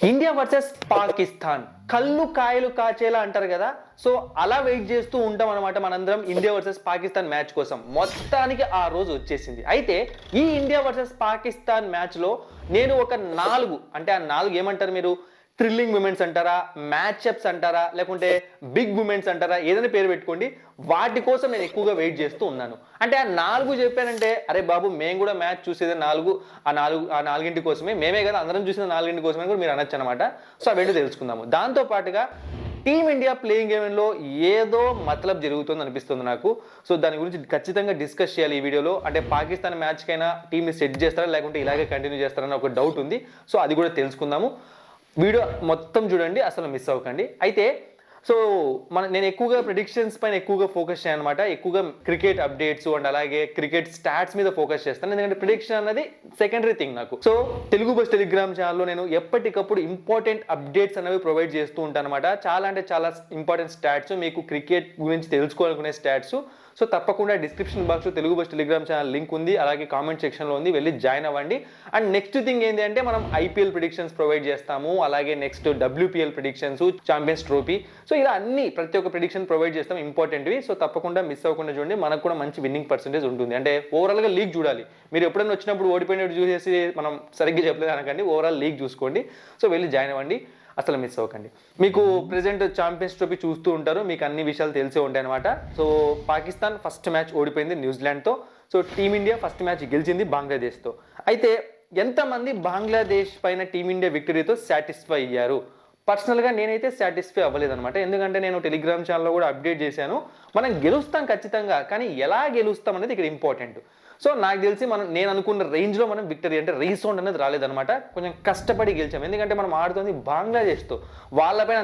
India versus Pakistan కళ్ళు కాయలు కాచేలా అంటారు కదా. సో అలా వెయిట్ చేస్తూ ఉంటాం అనమాట మనందరం ఇండియా వర్సెస్ పాకిస్తాన్ మ్యాచ్ కోసం. మొత్తానికి ఆ రోజు వచ్చేసింది. అయితే ఈ ఇండియా వర్సెస్ పాకిస్తాన్ మ్యాచ్ లో నేను ఒక నాలుగు, అంటే ఆ నాలుగు ఏమంటారు మీరు, థ్రిల్లింగ్ మూమెంట్స్ అంటారా, మ్యాచ్అప్స్ అంటారా, లేకుంటే బిగ్ మూమెంట్స్ అంటారా, ఏదైనా పేరు పెట్టుకోండి, వాటి కోసం నేను ఎక్కువగా వెయిట్ చేస్తూ ఉన్నాను. అంటే ఆ నాలుగు చెప్పానంటే అరే బాబు మేము కూడా మ్యాచ్ చూసేది నాలుగింటి కోసమే, మేమే కదా అందరం చూసిన నాలుగింటి కోసమే కూడా మీరు అనొచ్చు అనమాట. సో అవేంటో తెలుసుకుందాము. దాంతో పాటుగా టీమిండియా ప్లేయింగ్ గేమ్లో ఏదో మతలబ్ జరుగుతుంది అనిపిస్తుంది నాకు. సో దాని గురించి ఖచ్చితంగా డిస్కస్ చేయాలి ఈ వీడియోలో. అంటే పాకిస్తాన్ మ్యాచ్కైనా టీంని సెట్ చేస్తారా లేకుంటే ఇలాగే కంటిన్యూ చేస్తారని ఒక డౌట్ ఉంది. సో అది కూడా తెలుసుకుందాము. వీడియో మొత్తం చూడండి, అసలు మిస్ అవ్వకండి. అయితే సో నేను ఎక్కువగా ప్రిడిక్షన్స్ పైన ఎక్కువగా ఫోకస్ చేయను అనమాట. ఎక్కువగా క్రికెట్ అప్డేట్స్ అండ్ అలాగే క్రికెట్ స్టాట్స్ మీద ఫోకస్ చేస్తాను, ఎందుకంటే ప్రిడిక్షన్ అనేది సెకండరీ థింగ్ నాకు. సో తెలుగు బస్ టెలిగ్రామ్ ఛానల్లో నేను ఎప్పటికప్పుడు ఇంపార్టెంట్ అప్డేట్స్ అనేవి ప్రొవైడ్ చేస్తూ ఉంటాను అనమాట. చాలా అంటే చాలా ఇంపార్టెంట్ స్టాట్స్, మీకు క్రికెట్ గురించి తెలుసుకోవాలనుకునే స్టాట్స్. సో తప్పకుండా డిస్క్రిప్షన్ బాక్స్లో Telugu bus Telegram channel link ఉంది, అలాగే కామెంట్ సెక్షన్లో ఉంది, వెళ్ళి జాయిన్ అవ్వండి. అండ్ నెక్స్ట్ థింగ్ ఏంటి అంటే మనం ఐపీఎల్ ప్రిడిక్షన్స్ ప్రొవైడ్ చేస్తాము, అలాగే next WPL predictions, champions trophy. So ఇలా అన్ని ప్రతి ఒక్క ప్రిడిక్షన్ ప్రొవైడ్ చేస్తాం ఇంపార్టెంట్వి. సో తప్పకుండా మిస్ అవ్వకుండా చూడండి, మనకు కూడా మంచి విన్నింగ్ పర్సెంటేజ్ ఉంటుంది. అంటే ఓవరాల్గా లీగ్ చూడాలి. మీరు ఎప్పుడైనా వచ్చినప్పుడు ఓడిపోయినట్టు చూసేసి మనం సరిగ్గా చెప్పలేదు అనకండి, ఓవరాల్ లీగ్ చూసుకోండి. సో వెళ్ళి జాయిన్ అవ్వండి, అసలు మిస్ అవ్వకండి. మీకు ప్రెసెంట్ ఛాంపియన్స్ ట్రోఫీ చూస్తూ ఉంటారు, మీకు అన్ని విషయాలు తెలిసే ఉంటాయి అనమాట. సో పాకిస్తాన్ ఫస్ట్ మ్యాచ్ ఓడిపోయింది న్యూజిలాండ్తో. సో టీమిండియా ఫస్ట్ మ్యాచ్ గెలిచింది బంగ్లాదేశ్తో. అయితే ఎంతమంది బంగ్లాదేశ్ పైన టీమిండియా విక్టరీతో సాటిస్ఫై అయ్యారు? పర్సనల్గా నేనైతే సాటిస్ఫై అవ్వలేదన్నమాట. ఎందుకంటే నేను టెలిగ్రామ్ ఛానల్లో కూడా అప్డేట్ చేశాను, మనం గెలుస్తాం ఖచ్చితంగా, కానీ ఎలా గెలుస్తాం అనేది ఇక్కడ ఇంపార్టెంట్. సో నాకు తెలిసి నేను అనుకున్న రేంజ్లో మనం విక్టరీ అంటే రీసౌండ్ అనేది రాలేదన్నమాట. కొంచెం కష్టపడి గెలిచాం, ఎందుకంటే మనం ఆడుతుంది బంగ్లాదేశ్తో. వాళ్ళపైన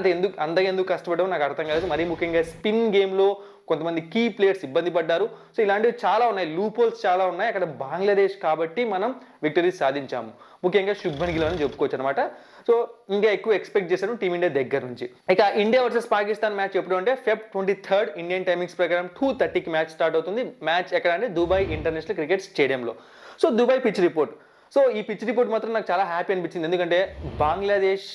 అంతగా ఎందుకు కష్టపడమో నాకు అర్థం కాలేదు. మరీ ముఖ్యంగా స్పిన్ గేమ్లో కొంతమంది కీ ప్లేయర్స్ ఇబ్బంది పడ్డారు. సో ఇలాంటివి చాలా ఉన్నాయి, లూపోల్స్ చాలా ఉన్నాయి అక్కడ బంగ్లాదేశ్, కాబట్టి మనం విక్టరీ సాధించాము. ముఖ్యంగా శుభ్మన్ గిల్ అని చెప్పుకోవచ్చు అనమాట. సో ఇంకా ఎక్కువ ఎక్స్పెక్ట్ చేశాను టీమిండియా దగ్గర నుంచి. ఇక ఇండియా వర్సెస్ పాకిస్తాన్ మ్యాచ్ ఎప్పుడు అంటే Feb 23 ఇండియన్ టైమింగ్స్ ప్రకారం 2:30కి మ్యాచ్ స్టార్ట్ అవుతుంది. మ్యాచ్ ఎక్కడ అంటే దుబాయ్ ఇంటర్నేషనల్ క్రికెట్ స్టేడియంలో. So Dubai pitch report. So ఈ పిచ్ రిపోర్ట్ మాత్రం నాకు చాలా హ్యాపీ అనిపించింది, ఎందుకంటే బంగ్లాదేశ్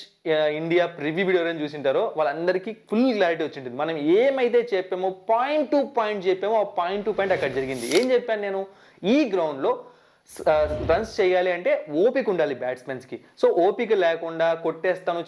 ఇండియా ప్రివ్యూ వీడియో ఎవరైనా చూసింటారో వాళ్ళందరికీ ఫుల్ క్లారిటీ వచ్చింటుంది. మనం ఏమైతే చెప్పామో పాయింట్ టు పాయింట్ చెప్పామో ఆ పాయింట్ టు పాయింట్ అక్కడ జరిగింది. ఏం చెప్పాను నేను, ఈ గ్రౌండ్లో రన్స్ చేయాలి అంటే ఓపిక ఉండాలి బ్యాట్స్మెన్స్కి. సో ఓపిక లేకుండా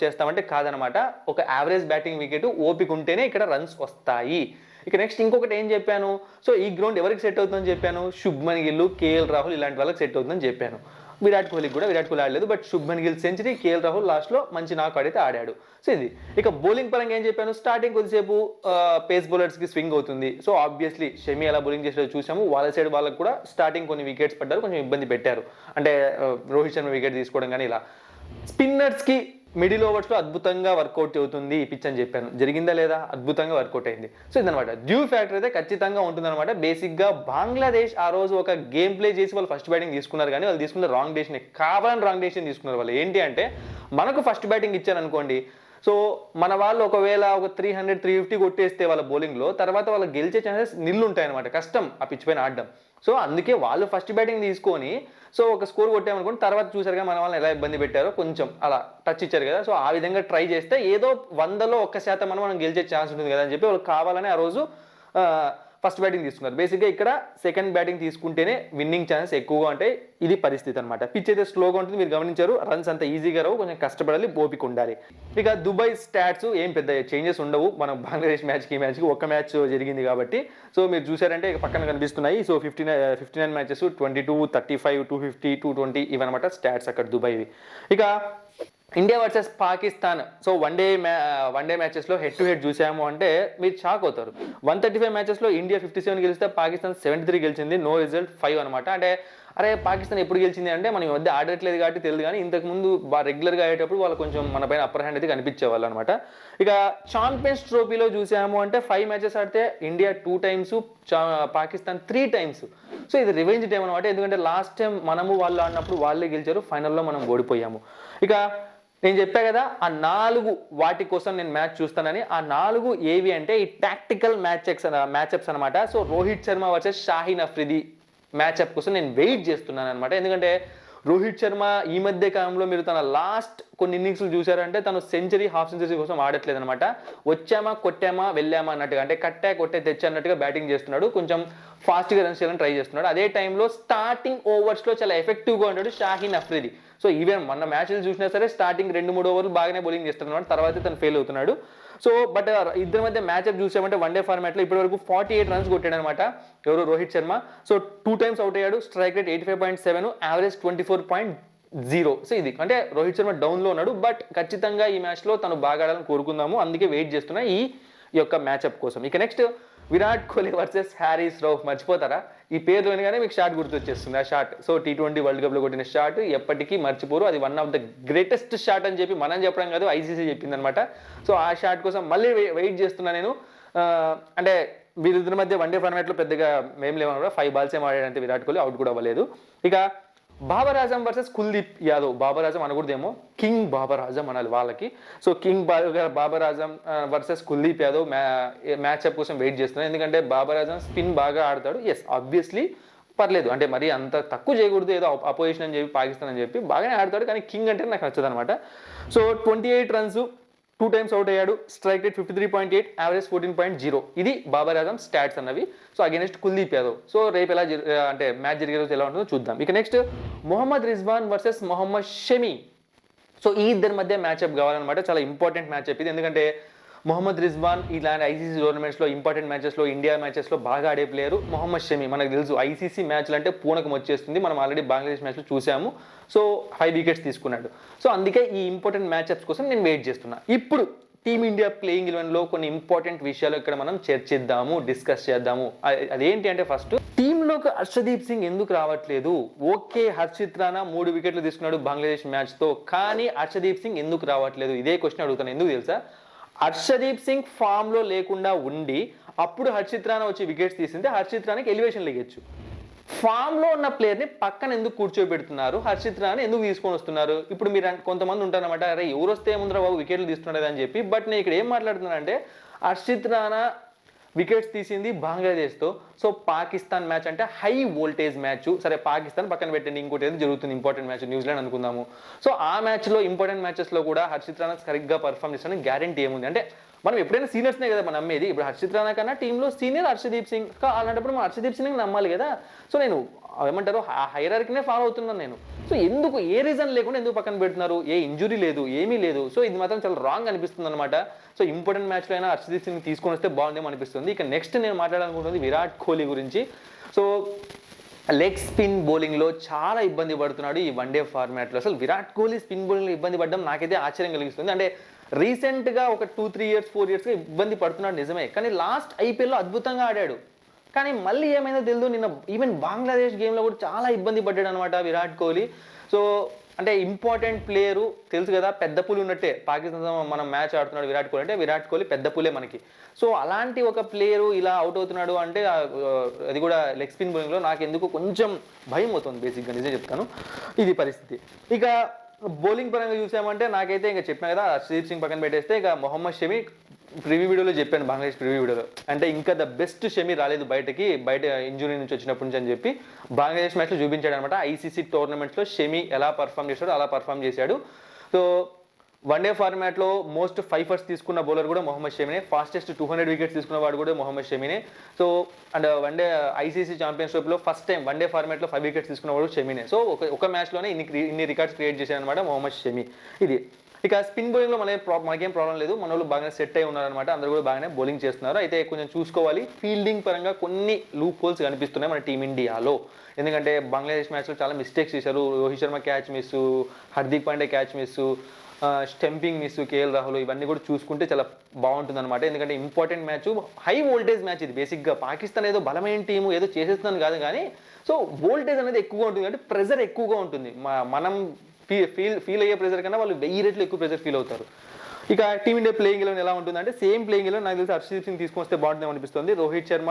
చేస్తామంటే కాదనమాట. ఒక యావరేజ్ బ్యాటింగ్ వికెట్ ఓపిక ఉంటేనే ఇక్కడ రన్స్ వస్తాయి. ఇక నెక్స్ట్ ఇంకొకటి ఏం చెప్పాను, సో ఈ గ్రౌండ్ ఎవరికి సెట్ అవుతుందని చెప్పాను, శుభ్మన్ గిల్, కేఎల్ రాహుల్ ఇలాంటి వాళ్ళకి సెట్ అవుతుందని చెప్పాను. విరాట్ కోహ్లీకి కూడా, విరాట్ కోహ్లీ ఆడలేదు, but Shubman Gill century, KL Rahul లాస్ట్లో మంచి నాక్ ఆడితే ఆడాడు. సో ఇది. ఇక బౌలింగ్ పరంగా ఏం చెప్పాను, స్టార్టింగ్ కొద్దిసేపు పేస్ బౌలర్స్కి స్వింగ్ అవుతుంది. సో ఆబ్వియస్లీ షమి ఎలా బౌలింగ్ చేసేదో చూసాము. వాళ్ళ సైడ్ వాళ్ళకు కూడా స్టార్టింగ్ కొన్ని వికెట్స్ పడ్డారు, కొంచెం ఇబ్బంది పెట్టారు. అంటే రోహిత్ శర్మ వికెట్ తీసుకోవడం కానీ ఇలా. స్పిన్నర్స్కి మిడిల్ ఓవర్స్లో అద్భుతంగా వర్కౌట్ అవుతుంది ఈ పిచ్ అని చెప్పాను. జరిగిందా లేదా? అద్భుతంగా వర్కౌట్ అయింది. సో ఇదనమాట డ్యూ ఫ్యాక్టర్ అయితే ఖచ్చితంగా ఉంటుందన్నమాట. బేసిక్గా బంగ్లాదేశ్ ఆ రోజు ఒక గేమ్ ప్లే చేసి వాళ్ళు ఫస్ట్ బ్యాటింగ్ తీసుకున్నారు, కానీ వాళ్ళు తీసుకున్న రాంగ్ డెసిషన్, కావాలని రాంగ్ డెసిషన్ తీసుకున్నారు. వాళ్ళు ఏంటి అంటే, మనకు ఫస్ట్ బ్యాటింగ్ ఇచ్చారనుకోండి, సో మన వాళ్ళు ఒకవేళ ఒక 300-350 కొట్టేస్తే వాళ్ళ బౌలింగ్లో, తర్వాత వాళ్ళు గెలిచే ఛాన్సెస్ నిల్లు ఉంటాయి అనమాట. కష్టం ఆ పిచ్ పైన ఆడడం. సో అందుకే వాళ్ళు ఫస్ట్ బ్యాటింగ్ తీసుకొని సో ఒక స్కోర్ కొట్టామనుకోండి, తర్వాత చూసారుగా మన వాళ్ళని ఎలా ఇబ్బంది పెట్టారో, కొంచెం అలా టచ్ ఇచ్చారు కదా. సో ఆ విధంగా ట్రై చేస్తే ఏదో 100లో 1% మనం గెలిచే ఛాన్స్ ఉంటుంది కదా అని చెప్పి వాళ్ళు కావాలని ఆ రోజు ఫస్ట్ బ్యాటింగ్ తీసుకున్నారు. బేసిక్గా ఇక్కడ సెకండ్ బ్యాటింగ్ తీసుకుంటేనే విన్నింగ్ ఛాన్సెస్ ఎక్కువగా ఉంటాయి. ఇది పరిస్థితి అనమాట. పిచ్ అయితే స్లోగా ఉంటుంది, మీరు గమనించారు. రన్స్ అంత ఈజీగా రావు, కొంచెం కష్టపడాలి, ఓపిక ఉండాలి. ఇక దుబాయ్ స్టాట్స్ ఏం పెద్ద చేంజెస్ ఉండవు. మనం బంగ్లాదేశ్ మ్యాచ్కి ఈ మ్యాచ్కి ఒక్క మ్యాచ్ జరిగింది కాబట్టి. సో మీరు చూసారంటే పక్కన కనిపిస్తున్నాయి. సో 59 మ్యాచెస్, 22, 35, 250, 220 ఇవన్నమాట స్టాట్స్ అక్కడ దుబాయ్వి. ఇక India versus Pakistan. So one day మ్యాచెస్లో హెడ్ టు హెడ్ చూసాము అంటే మీరు షాక్ అవుతారు. 135 మ్యాచెస్లో ఇండియా 57 గెలిస్తే పాకిస్తాన్ 73 గెలిచింది. నో రిజల్ట్ 5 అనమాట. అంటే అరే పాకిస్తాన్ ఎప్పుడు గెలిచింది అంటే, మనం ఈ మధ్య ఆడట్లేదు కాబట్టి తెలియదు, కానీ ఇంతకుముందు రెగ్యులర్గా అయ్యేటప్పుడు వాళ్ళు కొంచెం మన పైన అప్పర్ హ్యాండ్ అయితే కనిపించేవాళ్ళు అనమాట. ఇక ఛాంపియన్స్ ట్రోఫీలో చూసాము అంటే 5 మ్యాచెస్ ఆడితే India 2 times, Pakistan 3 times. So ఇది రివెంజ్ టైం అనమాట. ఎందుకంటే లాస్ట్ టైం మనము వాళ్ళు ఆడినప్పుడు వాళ్ళే గెలిచారు, ఫైనల్లో మనం ఓడిపోయాము. ఇక నేను చెప్పా కదా ఆ 4 వాటి కోసం నేను మ్యాచ్ చూస్తానని. ఆ 4 ఏవి అంటే ఈ టాక్టికల్ మ్యాచ్అప్స్ అనమాట. సో రోహిత్ శర్మ వర్సెస్ షాహీన్ అఫ్రిది మ్యాచ్అప్ కోసం నేను వెయిట్ చేస్తున్నాను అనమాట. ఎందుకంటే రోహిత్ శర్మ ఈ మధ్య కాలంలో మీరు తన లాస్ట్ కొన్ని ఇన్నింగ్స్లు చూసారంటే తను సెంచరీ హాఫ్ సెంచరీ కోసం ఆడట్లేదు అనమాట. వచ్చామా కొట్టామా వెళ్ళామా అన్నట్టుగా, అంటే కట్టా కొట్టే తెచ్చా అన్నట్టుగా బ్యాటింగ్ చేస్తున్నాడు. కొంచెం ఫాస్ట్గా రన్స్ చేయాలని ట్రై చేస్తున్నాడు. అదే టైంలో స్టార్టింగ్ ఓవర్స్లో చాలా ఎఫెక్టివ్గా ఉన్నాడు షాహీన్ అఫ్రిది. సో ఈవెన్ మొన్న మ్యాచ్లు చూసినా సరే స్టార్టింగ్ 2-3 ఓవర్లు బాగానే బౌలింగ్ చేస్తున్నాడు, తర్వాత తను ఫెయిల్ అవుతున్నాడు. సో బట్ ఇద్దరి మధ్య మ్యాచ్అప్ చూసామంటే వన్డే ఫార్మాట్లో ఇప్పటి వరకు 48 రన్స్ కొట్టాడు అనమాట ఎవరు Rohit Sharma. So 2 times out అయ్యాడు, స్ట్రైక్ రేట్ 85.7, యావరేజ్ 24.0. సో ఇది అంటే రోహిత్ శర్మ డౌన్లో ఉన్నాడు, బట్ ఖచ్చితంగా ఈ మ్యాచ్లో తను బాగా ఆడాలని కోరుకుందాము, అందుకే వెయిట్ చేస్తున్నా ఈ యొక్క మ్యాచ్అప్ కోసం. ఇక నెక్స్ట్ విరాట్ కోహ్లీ వర్సెస్ హ్యారీస్ రౌఫ్. మర్చిపోతారా? ఈ పేరు వినగానే మీకు షాట్ గుర్తొచ్చేస్తుంది, ఆ షాట్. సో T20 వరల్డ్ కప్లో కొట్టిన షాట్ ఎప్పటికీ మర్చిపోరు. అది one of the greatest shot అని చెప్పి మనం చెప్పడం కాదు, ఐసీసీ చెప్పింది అనమాట. సో ఆ షాట్ కోసం మళ్ళీ వెయిట్ చేస్తున్నా నేను. అంటే వీరిద్దరి మధ్య వన్డే ఫార్మాట్లో పెద్దగా మేము లేవన్నా 5 balls ఆడాడంటే విరాట్ కోహ్లీ, అవుట్ కూడా అవ్వలేదు. ఇక బాబర్ ఆజం వర్సెస్ కుల్దీప్ యాదవ్. బాబర్ ఆజం అనకూడదేమో, కింగ్ బాబర్ ఆజం అనాలి వాళ్ళకి. So king Babar Azam versus Kuldeep Yadav matchup కోసం వెయిట్ చేస్తున్నాను, ఎందుకంటే బాబర్ ఆజం స్పిన్ బాగా ఆడతాడు. ఎస్ ఆబ్వియస్లీ పర్లేదు, అంటే మరి అంత తక్కువ చేయకూడదు, ఏదో అపోజిషన్ అని చెప్పి పాకిస్తాన్ అని చెప్పి బాగానే ఆడతాడు, కానీ కింగ్ అంటే నాకు నచ్చదు అనమాట. సో 28 runs, 2 times అవుట్ అయ్యాడు, స్ట్రైక్ రేట్ 53.8, యావరేజ్ 14.0. ఇది బాబర్ ఆజం స్టాట్స్ అన్నవి. So against Kuldeep Yadav. So రేపు ఎలా అంటే మ్యాచ్ జరిగే రోజు ఎలా ఉంటుందో చూద్దాం. ఇక next Mohammad Rizwan versus Mohammad Shami. So ఈ ఇద్దరి మధ్య మ్యాచ్అప్ కావాలన్నమాట, చాలా ఇంపార్టెంట్ మ్యాచ్అప్ ఇది. ఎందుకంటే మొహమ్మద్ రిజ్వాన్ ఇలాంటి ఐసీసీ టోర్నమెంట్స్లో ఇంపార్టెంట్ మ్యాచెస్లో ఇండియా మ్యాచెస్లో బాగా ఆడే ప్లేయరు. మొహమ్మద్ షమి మనకు తెలుసు ఐసీసీ మ్యాచ్లు అంటే పూనకం వచ్చేస్తుంది, మనం ఆల్రెడీ బంగ్లాదేశ్ మ్యాచ్లో చూసాము. సో 5 wickets తీసుకున్నాడు. సో అందుకే ఈ ఇంపార్టెంట్ మ్యాచ్అప్స్ కోసం నేను వెయిట్ చేస్తున్నా. ఇప్పుడు టీమిండియా ప్లేయింగ్ 11లో కొన్ని ఇంపార్టెంట్ విషయాలు ఇక్కడ మనం చర్చిద్దాము, డిస్కస్ చేద్దాము. అదేంటి అంటే ఫస్ట్ టీంలోకి హర్షదీప్ సింగ్ ఎందుకు రావట్లేదు? ఓకే, హర్షిత్ రాణా 3 wickets తీసుకున్నాడు బంగ్లాదేశ్ మ్యాచ్తో, కానీ హర్షదీప్ సింగ్ ఎందుకు రావట్లేదు? ఇదే క్వశ్చన్ అడుగుతాను. ఎందుకు తెలుసా? హర్షదీప్ సింగ్ ఫామ్లో లేకుండా ఉండి అప్పుడు హర్షిత్ రాణా వచ్చి వికెట్స్ తీసింటే హర్షిత్ రాణాకి ఎలివేషన్ లెగచ్చు. ఫామ్లో ఉన్న ప్లేయర్ని పక్కన ఎందుకు కూర్చోబెడుతున్నారు? హర్షిత్ రాణా ఎందుకు తీసుకొని వస్తున్నారు? ఇప్పుడు మీరు కొంతమంది ఉంటారన్నమాట, అరే ఎవరు వస్తే ఏముందిరా బాబు వికెట్లు తీస్తున్నాడు అని చెప్పి. బట్ నేను ఇక్కడ ఏం మాట్లాడుతున్నానంటే హర్షిత్ రాణా వికెట్స్ తీసింది బంగ్లాదేశ్తో. సో పాకిస్తాన్ మ్యాచ్ అంటే హై వోల్టేజ్ మ్యాచ్. సరే పాకిస్తాన్ పక్కన పెట్టండి, ఇంకోటి ఏదో జరుగుతుంది ఇంపార్టెంట్ మ్యాచ్ న్యూజిలాండ్ అనుకుందాము. సో ఆ మ్యాచ్లో ఇంపార్టెంట్ మ్యాచెస్లో కూడా హర్షిత్ రాణా సరిగ్గా పర్ఫామ్ చేస్తానని గ్యారంటీ ఏముంది? అంటే మనం ఎప్పుడైనా సీనియర్స్నే కదా మనం నమ్మేది. ఇప్పుడు హర్షిత్ రాణా కన్నా టీంలో సీనియర్ హర్షదీప్ సింగ్, అలాంటప్పుడు మనం హర్షదీప్ సింగ్ నమ్మాలి కదా. సో నేను ఏమంటారు ఆ హైరార్కీనే ఫాలో అవుతున్నాను నేను. సో ఎందుకు ఏ రీజన్ లేకుండా ఎందుకు పక్కన పెడుతున్నారు? ఏ ఇంజురీ లేదు, ఏమీ లేదు. సో ఇది మాత్రం చాలా రాంగ్ అనిపిస్తుంది అనమాట. సో ఇంపార్టెంట్ మ్యాచ్లో అయినా హర్షదీప్ సింగ్ తీసుకొని వస్తే బాగుందేమో అనిపిస్తుంది. ఇక నెక్స్ట్ నేను మాట్లాడాలనుకుంటుంది విరాట్ కోహ్లీ గురించి. సో లెగ్ స్పిన్ బౌలింగ్లో చాలా ఇబ్బంది పడుతున్నాడు ఈ వన్డే ఫార్మాట్లో. అసలు విరాట్ కోహ్లీ స్పిన్ బౌలింగ్లో ఇబ్బంది పడడం నాకైతే ఆశ్చర్యం కలిగిస్తుంది. అంటే రీసెంట్గా ఒక 2-3 years 4 yearsగా ఇబ్బంది పడుతున్నాడు నిజమే, కానీ లాస్ట్ ఐపీఎల్లో అద్భుతంగా ఆడాడు. కానీ మళ్ళీ ఏమైందో తెలియదు, నిన్న ఈవెన్ బంగ్లాదేశ్ గేమ్లో కూడా చాలా ఇబ్బంది పడ్డాడు అనమాట విరాట్ కోహ్లీ. సో అంటే ఇంపార్టెంట్ ప్లేయరు తెలుసు కదా, పెద్ద పులి ఉన్నట్టే. పాకిస్తాన్తో మనం మ్యాచ్ ఆడుతున్నాడు విరాట్ కోహ్లీ అంటే విరాట్ కోహ్లీ పెద్ద పులే మనకి. సో అలాంటి ఒక ప్లేయరు ఇలా అవుట్ అవుతున్నాడు అంటే అది కూడా లెగ్ స్పిన్ బౌలింగ్లో నాకు ఎందుకు కొంచెం భయం అవుతుంది బేసిక్గా, నిజం చెప్తాను. ఇది పరిస్థితి. ఇక బౌలింగ్ పరంగా చూసామంటే నాకైతే ఇంకా చెప్పాను కదా, హర్షదీప్ సింగ్ పక్కన పెట్టేస్తే ఇక మొహమ్మద్ షమి ప్రివ్యూ వీడియోలో చెప్పాను, బంగ్లాదేశ్ ప్రివ్యూ వీడియోలో. అంటే ఇంకా ద బెస్ట్ షమి రాలేదు బయట ఇంజురీ నుంచి వచ్చినప్పటి నుంచి అని చెప్పి బంగ్లాదేశ్ మ్యాచ్లో చూపించాడు అనమాట. ఐసీసీ టోర్నమెంట్స్లో షమి ఎలా పర్ఫామ్ చేశాడో అలా పర్ఫామ్ చేశాడు. సో వన్డే ఫార్మాట్లో మోస్ట్ 5 firsts తీసుకున్న బౌలర్ కూడా మొహమ్మద్ షమినే, ఫాస్టెస్ట్ 200 wickets తీసుకున్న వాడు కూడా మొహమ్మద్ షమినే. సో అండ్ వన్డే ఐసీసీ ఛాంపియన్షిప్లో ఫస్ట్ టైం వన్డే ఫార్మాట్లో 5 wickets తీసుకున్న వాడు షమినే. సో ఒక మ్యాచ్లోనే ఇన్ని రికార్డ్స్ క్రియేట్ చేశాడు అనమాట మొహమ్మద్ షమి. ఇది ఇక స్పిన్ బౌలింగ్లో మనకేం ప్రాబ్లం లేదు, మన వాళ్ళు బాగానే సెట్ అయి ఉన్నారనమాట, అందరూ కూడా బాగానే బౌలింగ్ చేస్తున్నారు. అయితే కొంచెం చూసుకోవాలి, ఫీల్డింగ్ పరంగా కొన్ని లూప్ హోల్స్ కనిపిస్తున్నాయి మన టీమిండియాలో. ఎందుకంటే బంగ్లాదేశ్ మ్యాచ్లో చాలా మిస్టేక్స్ చేశారు. Rohit Sharma catch miss, Hardik Pandey catch miss, stumping miss, KL Rahul, ఇవన్నీ కూడా చూసుకుంటే చాలా బాగుంటుంది అనమాట. ఎందుకంటే important match, high voltage match ఇది. బేసిక్గా పాకిస్తాన్ ఏదో బలమైన టీము ఏదో చేసేస్తున్నాను కాదు, కానీ సో వోల్టేజ్ అనేది ఎక్కువగా ఉంటుంది, అంటే ప్రెజర్ ఎక్కువగా ఉంటుంది. మనం ఫీల్ అయ్యే ప్రెజర్ కన్నా వాళ్ళు 1000 రెట్లు ఎక్కువ ప్రెజర్ ఫీల్ అవుతారు. ఇక టీమిండియా ప్లేయింగ్ 11 ఎలా ఉంటుందంటే సేమ్ ప్లేయింగ్ 11 నాకు తెలిసి హర్షదీప్ సింగ్ తీసుకొస్తే బాగుంటుంది అనిపిస్తుంది. రోహిత్ శర్మ,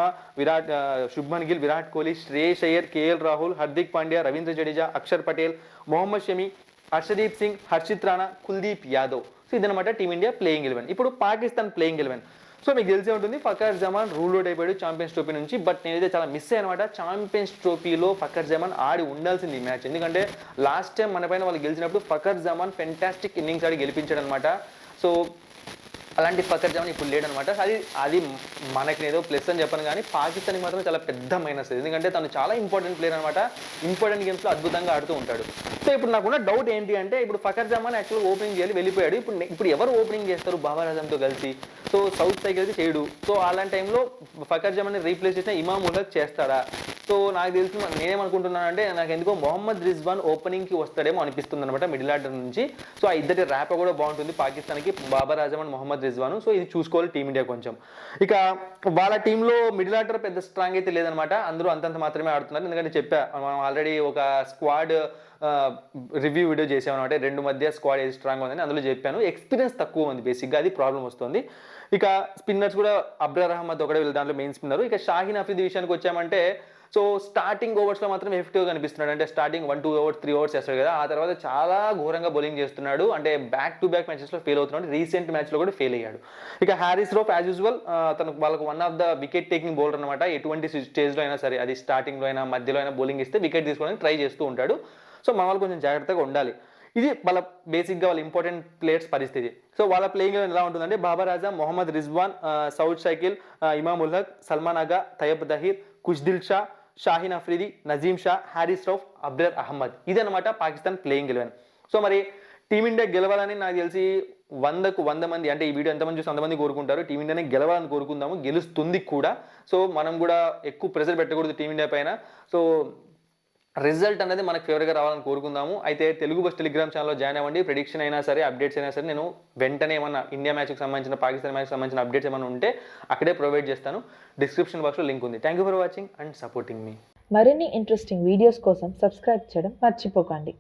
శుభ్మన్ గిల్, విరాట్ కోహ్లీ, శ్రేయస్ అయ్యర్, కేఎల్ రాహుల్, హార్దిక్ పాండ్యా, రవీంద్ర జడేజా, అక్షర్ పటేల్, మొహమ్మద్ షమి, హర్షదీప్ సింగ్, హర్షిత్ రాణా, కుల్దీప్ యాదవ్. సో ఇదనమాట టీమిండియా ప్లేయింగ్ 11. ఇప్పుడు పాకిస్తాన్ ప్లేయింగ్ 11. సో మీకు తెలిసే ఉంటుంది ఫకర్ జమాన్ రూల్ అవుట్ అయిపోయాడు ఛాంపియన్స్ ట్రోఫీ నుంచి. బట్ నేనైతే చాలా మిస్ అయ్యానమాట. ఛాంపియన్స్ ట్రోఫీలో ఫకర్ జమాన్ ఆడి ఉండాల్సింది ఈ మ్యాచ్. ఎందుకంటే లాస్ట్ టైం మన పైన వాళ్ళు గెలిచినప్పుడు ఫకర్ జమాన్ ఫెంటాస్టిక్ ఇన్నింగ్స్ ఆడి గెలిపించాడు అనమాట. సో అలాంటి ఫకర్ జమాన్ ఇప్పుడు లేడనమాట. అది మనకి ఏదో ప్లస్ అని చెప్పను, కానీ పాకిస్తాన్కి మాత్రం చాలా పెద్ద మైనస్. ఎందుకంటే తను చాలా ఇంపార్టెంట్ ప్లేయర్ అనమాట. ఇంపార్టెంట్ గేమ్స్లో అద్భుతంగా ఆడుతూ ఉంటాడు. సో ఇప్పుడు నాకున్న డౌట్ ఏంటి అంటే, ఇప్పుడు ఫకర్ జమాన్ యాక్చువల్గా ఓపెనింగ్ చేయాలి, వెళ్ళిపోయాడు. ఇప్పుడు ఎవరు ఓపెనింగ్ చేస్తారు బాబర్ ఆజంతో కలిసి? సో సౌత్ సైకిల్ అయితే చేయడు. సో అలాంటి టైంలో ఫకర్ జమాన్ని రీప్లేస్ చేసిన ఇమామ్ ఉల్-హక్ చేస్తాడా? సో నాకు తెలిసి నేనేమనుకుంటున్నాను అంటే, నాకు ఎందుకో మొహమ్మద్ రిజ్వాన్ ఓపెనింగ్కి వస్తాడేమో అనిపిస్తుంది అనమాట మిడిల్ ఆర్డర్ నుంచి. సో ఆ ఇద్దరి ర్యాప్ కూడా బాగుంటుంది పాకిస్తాన్కి, బాబర్ ఆజం అండ్ మొహమ్మద్ రిజ్వాన్. సో ఇది చూసుకోవాలి టీమిండియా కొంచెం. ఇక వాళ్ళ టీంలో మిడిల్ ఆర్డర్ పెద్ద స్ట్రాంగ్ అయితే లేదనమాట. అందరూ అంతంత మాత్రమే ఆడుతున్నారు. ఎందుకంటే మనం ఆల్రెడీ ఒక స్క్వాడ్ రివ్యూ వీడియో చేసామన్నమాట. 2 మధ్య స్క్వాడ్ ఏది స్ట్రాంగ్ ఉందని అందులో చెప్పాను. ఎక్స్పీరియన్స్ తక్కువ ఉంది బేసిక్గా, అది ప్రాబ్లం వస్తుంది. ఇక స్పిన్నర్స్ కూడా అబ్రార్ అహ్మద్ ఒకటే వీళ్ళు దాంట్లో మెయిన్ స్పిన్నర్. ఇక షాహీన్ అఫ్రిది విషయానికి వచ్చామంటే, సో స్టార్టింగ్ ఓవర్స్లో మాత్రం ఎఫెక్టివ్గా కనిపిస్తున్నాడు. అంటే స్టార్టింగ్ 1-2 ఓవర్స్ 3 ఓవర్స్ చేస్తాడు కదా, ఆ తర్వాత చాలా ఘోరంగా బౌలింగ్ చేస్తున్నాడు. అంటే బ్యాక్ టు బ్యాక్ మ్యాచెస్లో ఫెయిల్ అవుతున్నాడు. రీసెంట్ మ్యాచ్లో కూడా ఫెయిల్ అయ్యాడు. ఇక హ్యారిస్ రౌఫ్ యాజ్ యూజువల్ వాళ్ళకు one of the wicket taking bowler అనమాట. ఎటువంటి స్టేజ్లో అయినా సరే, అది స్టార్టింగ్లో అయినా మధ్యలో అయినా బౌలింగ్ ఇస్తే వికెట్ తీసుకోవడానికి ట్రై చేస్తూ ఉంటాడు. సో మన వాళ్ళు కొంచెం జాగ్రత్తగా ఉండాలి. ఇది వాళ్ళ బేసిక్గా వాళ్ళ ఇంపార్టెంట్ ప్లేయర్స్ పరిస్థితి. సో వాళ్ళ ప్లేయింగ్ ఎలా ఉంటుందంటే, బాబర్ ఆజం, మొహమ్మద్ రిజ్వాన్, సౌద్ షకీల్, ఇమామ్ ఉల్-హక్, సల్మాన్ ఆగా, తయబ్ దహీర్, ఖుష్దిల్ షా, షాహీన్ అఫ్రిది, నజీమ్ షా, హ్యారిస్ రౌఫ్, అబ్రార్ అహ్మద్. ఇదనమాట పాకిస్తాన్ ప్లేయింగ్ 11. సో మరి టీమిండియా గెలవాలని నాకు తెలిసి 100కు 100 మంది, అంటే ఈ వీడియో ఎంతమంది చూసి 100 మంది కోరుకుంటారు. టీమిండియానే గెలవాలని కోరుకుందాము, గెలుస్తుంది కూడా. సో మనం కూడా ఎక్కువ ప్రెషర్ పెట్టకూడదు టీమిండియా పైన. సో రిజల్ట్ అనేది మనకు ఫేవర్గా రావాలని కోరుకుందాము. అయితే తెలుగు బస్ టెలిగ్రామ్ ఛానల్లో జాయిన్ అవ్వండి. ప్రెడిక్షన్ అయినా సరే, అప్డేట్స్ అయినా సరే, నేను వెంటనే ఏమన్నా ఇండియా మ్యాచ్కి సంబంధించిన, పాకిస్తాన్ మ్యాచ్కి సంబంధించిన అప్డేట్స్ ఏమైనా ఉంటే అక్కడే ప్రొవైడ్ చేస్తాను. డిస్క్రిప్షన్ బాక్స్లో లింక్ ఉంది. Thank you for watching and supporting మీ. మరిన్ని ఇంట్రెస్టింగ్ వీడియోస్ కోసం సబ్స్క్రైబ్ చేయడం మర్చిపోకండి.